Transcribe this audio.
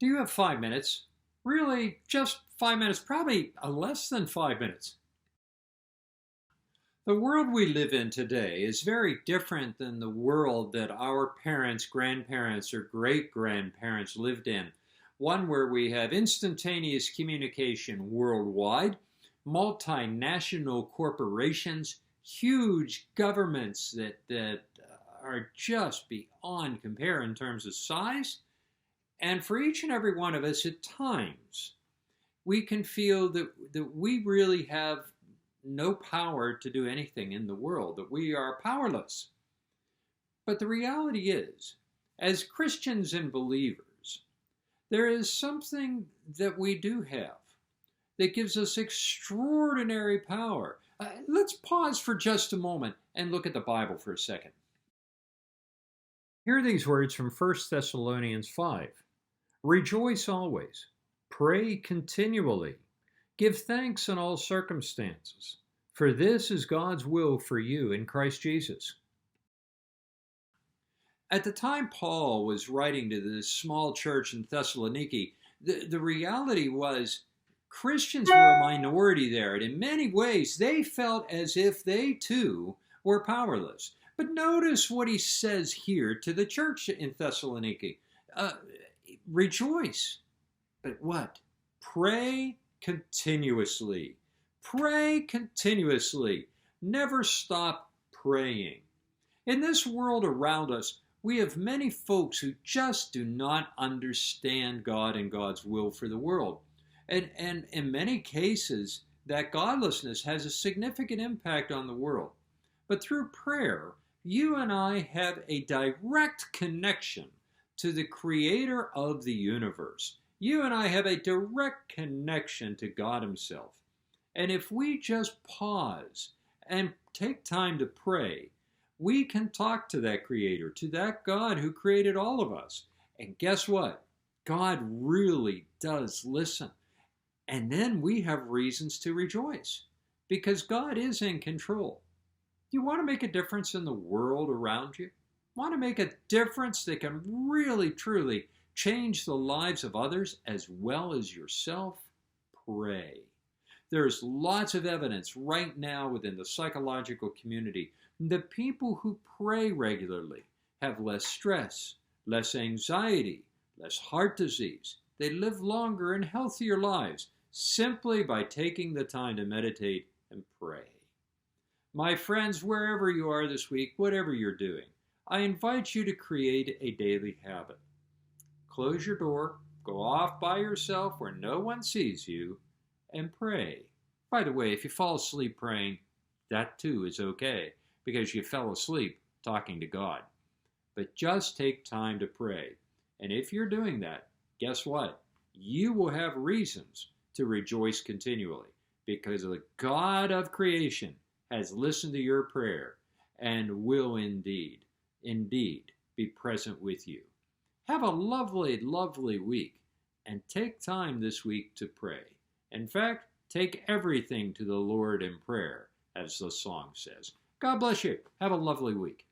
Do you have 5 minutes? Really, just 5 minutes, probably less than 5 minutes. The world we live in today is very different than the world that our parents, grandparents, or great-grandparents lived in. One where we have instantaneous communication worldwide, multinational corporations, huge governments that are just beyond compare in terms of size. And for each and every one of us, at times, we can feel that we really have no power to do anything in the world, that we are powerless. But the reality is, as Christians and believers, there is something that we do have that gives us extraordinary power. Let's pause for just a moment and look at the Bible for a second. Hear these words from 1 Thessalonians 5. Rejoice always, pray continually, give thanks in all circumstances, for this is God's will for you in Christ Jesus. At the time Paul was writing to this small church in Thessaloniki, the reality was Christians were a minority there, and in many ways they felt as if they too were powerless. But notice what he says here to the church in Thessaloniki. Rejoice. But what? Pray continuously. Pray continuously. Never stop praying. In this world around us, we have many folks who just do not understand God and God's will for the world. And in many cases, that godlessness has a significant impact on the world. But through prayer, you and I have a direct connection to the Creator of the universe. You and I have a direct connection to God Himself. And if we just pause and take time to pray, we can talk to that Creator, to that God who created all of us. And guess what? God really does listen. And then we have reasons to rejoice because God is in control. You want to make a difference in the world around you? Want to make a difference that can really, truly change the lives of others as well as yourself? Pray. There's lots of evidence right now within the psychological community that people who pray regularly have less stress, less anxiety, less heart disease. They live longer and healthier lives simply by taking the time to meditate and pray. My friends, wherever you are this week, whatever you're doing, I invite you to create a daily habit. Close your door, go off by yourself where no one sees you, and pray. By the way, if you fall asleep praying, that too is okay, because you fell asleep talking to God. But just take time to pray. And if you're doing that, guess what? You will have reasons to rejoice continually, because the God of creation has listened to your prayer and will indeed be present with you. Have a lovely, lovely week, and take time this week to pray. In fact, take everything to the Lord in prayer, as the song says. God bless you. Have a lovely week.